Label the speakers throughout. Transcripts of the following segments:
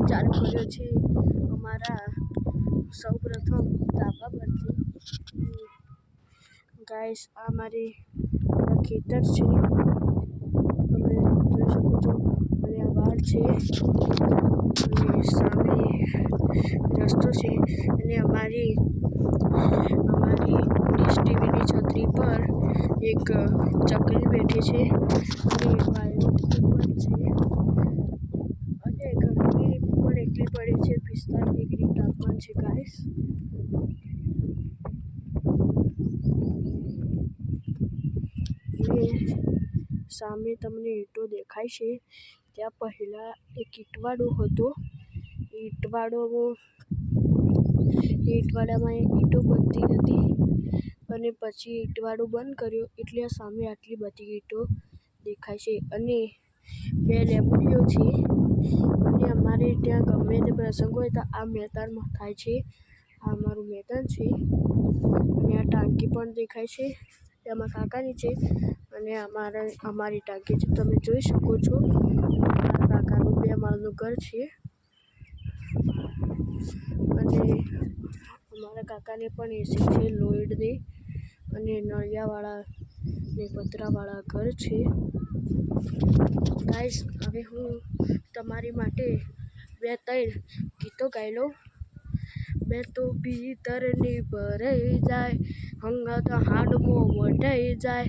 Speaker 1: ચાલુ કર્યો છે અમારા સૌપ્રથમ ધાબા પરથી. ગાઈસ આ મારી ખેતર છે, તમે જોઈ શકો છો, અને આ વાડ છે અને સામે રસ્તો છે અને અમારી ડીશ ટીવીની છત્રી પર એક ચકલી બેઠી છે અને વાયરો ખૂબ જ છે અને ગરમી પણ એટલી પડી છે, 45 ડિગ્રી તાપમાન છે ગાઈસ. સામે તમને ઈંટો દેખાય છે, ત્યાં પહેલા એક ઈંટવાડો હતો. ઈંટવાડામાં ઈંટો બનતી હતી અને પછી ઈંટવાડો બંધ કર્યો એટલે સામે આટલી બધી ઈંટો દેખાય છે અને 2 લેબડીઓ છે અને અમારે ત્યાં ગમે તે પ્રસંગ હોય તો આ મેદાનમાં થાય છે. આ અમારું મેદાન છે અને આ ટાંકી પણ દેખાય છે, એમાં કાકાની છે અને અમારી ટાંકી છે, તમે જોઈ શકો છો. મારા કાકાનું 2 માળનું ઘર છે અને અમારા કાકાને પણ એસી છે લોઈડની અને નળિયાવાળા ને પતરાવાળા ઘર છે. ગાઈસ હવે હું તમારી માટે 2-3 ગીતો ગાઈ લઉં. મેં તો ભીતરની ભરાઈ જાય, હંગાત હાડમો વઢાઈ જાય,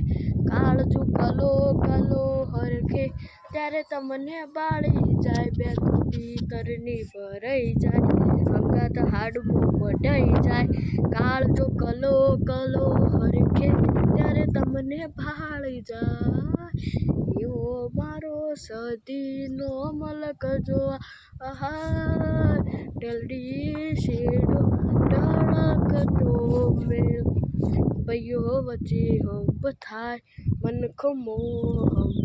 Speaker 1: કાળજો કલો કલો હરખે ત્યારે તમને બાળી જાય. મેં તો ભીતરની ભરાઈ જાય, હંગાત હાડમો વઢાઈ જાય, કાળજો કલો કલો હરખે ત્યારે તમને બાળી જાય. એવો મારો સધીનો મલક જોવા આહાય, ટેલડી શેડો ટળકતો મેલ, ભાઈઓ વચ્ચે હંપ થાય, મનખો મોહ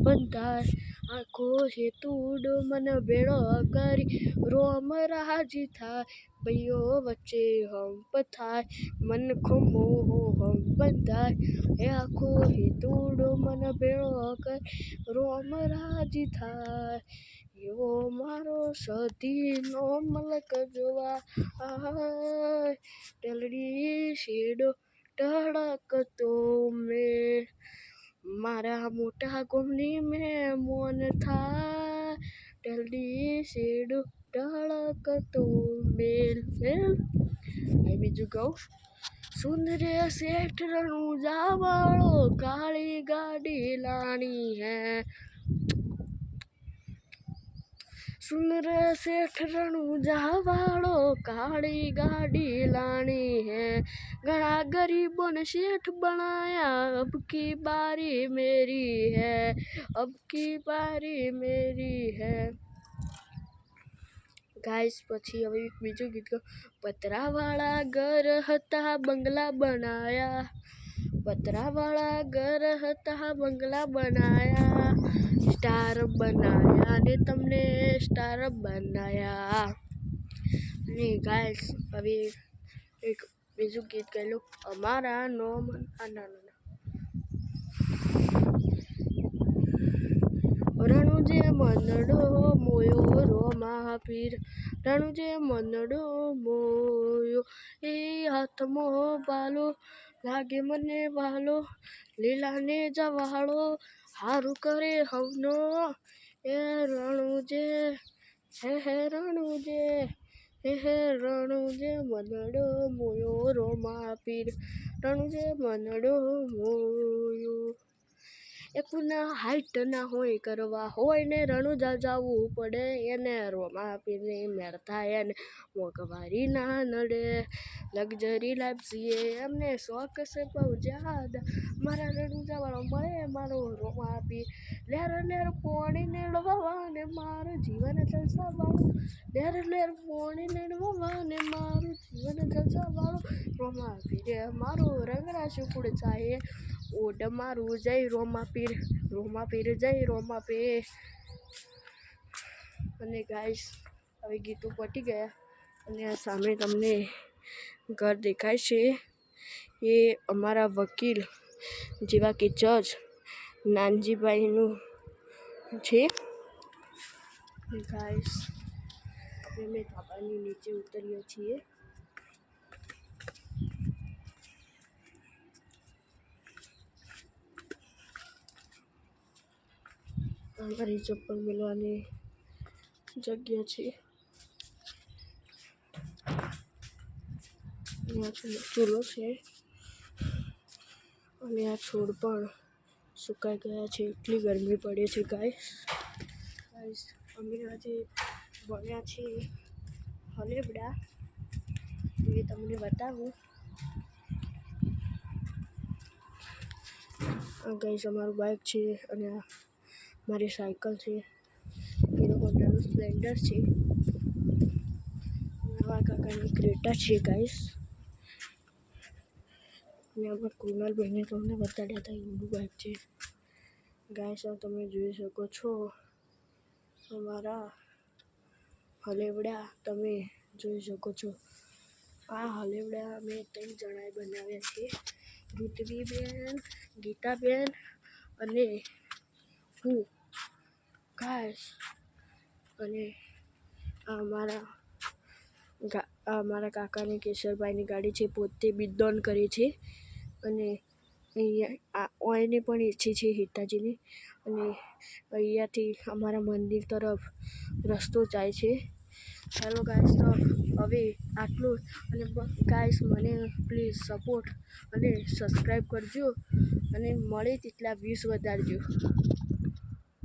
Speaker 1: બંધાય, આખો હેતુડો મન ભેળો કરી રોમ રાજી થાય. ભાઈઓ વચ્ચે હંપ થાય, મનખો મોહ બંધાય, એ આખો હેતુડો મન ભેળો કરી રોમ રાજી થાય. એવો મારો સધીનો મલક જોવા આહાય, ટેલડી શેડો ટળકતો મેલ, મારા મોટા ગોમની મહેમાન થાય, ટેલડી શેડો ટળકતો મેલ. હવે બીજું કહું. સુન રે શેઠ રણુજા વાળો, કાળી ગાડી લાણી હે. સુન રે શેઠ રણુજા વાળો, કાળી ગાડી લાણી હે, ઘણા ગરીબોને શેઠ બનાયા, અબ की बारी मेरी है, अब की बारी मेरी है. ગાઈસ પછી હવે બીજું ગીત ગાઉં. પતરાવાળા ઘર હતા બંગલા બનાયા, પતરાવાળા ઘર હતા બંગલા બનાયા, સ્ટાર બનાયા ને તમને સ્ટાર બનાયા. અને ગાઈસ હવે એક બીજું ગીત ગાઈ લો. અમારા નોમ રણુજે મનડો મોયો રોમા પીર, રણુજે મનડો મોયો, એ હાથમાં બાલો લાગે મને વાલો, લીલાને જવાળો હારું કરે હવનો, એ રણુજે હે રણુજે હે રણુજે મનડો મોયો રોમા પીર, રણુજે મનડો મોયો. એ પુના હાઈટ ના હોય કરવા હોય ને રણુજા જવું પડે, એને રોમા પીરની મેળ થાય એને મોંઘવારી ના નડે, લક્ઝરી લાઈફ જીએ એમને શોખ છે બહુ જ્યાદા, મારા રણુજા વાળો મળે મારો રોમા પીર, લેર લેર પોણી નેળવા ને મારું જીવન જલસા વાળું, લેર લેર પોણી નેળવા ને મારું જીવન જલસા વાળું, રોમા પીરે મારું રંગના શુકુડ ચાહે, ઓડ મારું જય રોમા પીર, રોમા પીર જય રોમા પીર. અને ગાઈસ હવે ગીતો પટી ગયા અને આ સામે તમને ઘર દેખાય છે, એ અમારા વકીલ જેવા કે જજ નાનજીભાઈનું છે. ગાઈસ અમે ધાબાની નીચે ઉતરીએ છીએ. અમારી ચપ્પલ મેળવાની જગ્યા છે. અહીંયા ચૂલો છે અને આ છોડ પણ સુકાઈ ગયા છે. એટલી ગરમી પડે છે ગાઈસ. અમે આજે બન્યા છીએ હલેબડા. એ તમને બતાવું. આ ગાઈસ અમારું બાઇક છે અને આ મારી સાયકલ છે. હીરો હોન્ડાનું સ્પ્લેન્ડર છે. મારા કાકાની ક્રેટા છે ગાઈસ. અને આમાં કૃણાલભાઈને તમને બતાડ્યા હતા એનું બાઇક છે ગાઈસ. આ તમે જોઈ શકો છો અમારા હલેબડા તમે જોઈ શકો છો. આ હલેબડા અમે 3 જણાએ બનાવ્યા છે. ઋત્વીબેન, ગીતાબેન અને હું ગાઈસ. અને આ અમારા કાકાની કેશરભાઈની ગાડી છે. પોતે બિદોન કરે છે. અને અહીંયા ઓયને પણ ઈચ્છી છે હિતાજીની. અને અહીંયાથી અમારા મંદિર તરફ રસ્તો જાય છે. ચાલો ગાઈસ, તો હવે આટલું. અને ગાઈસ મને પ્લીઝ સપોર્ટ અને સબસ્ક્રાઈબ કરજો અને મળે તેટલા 20 વધારજો.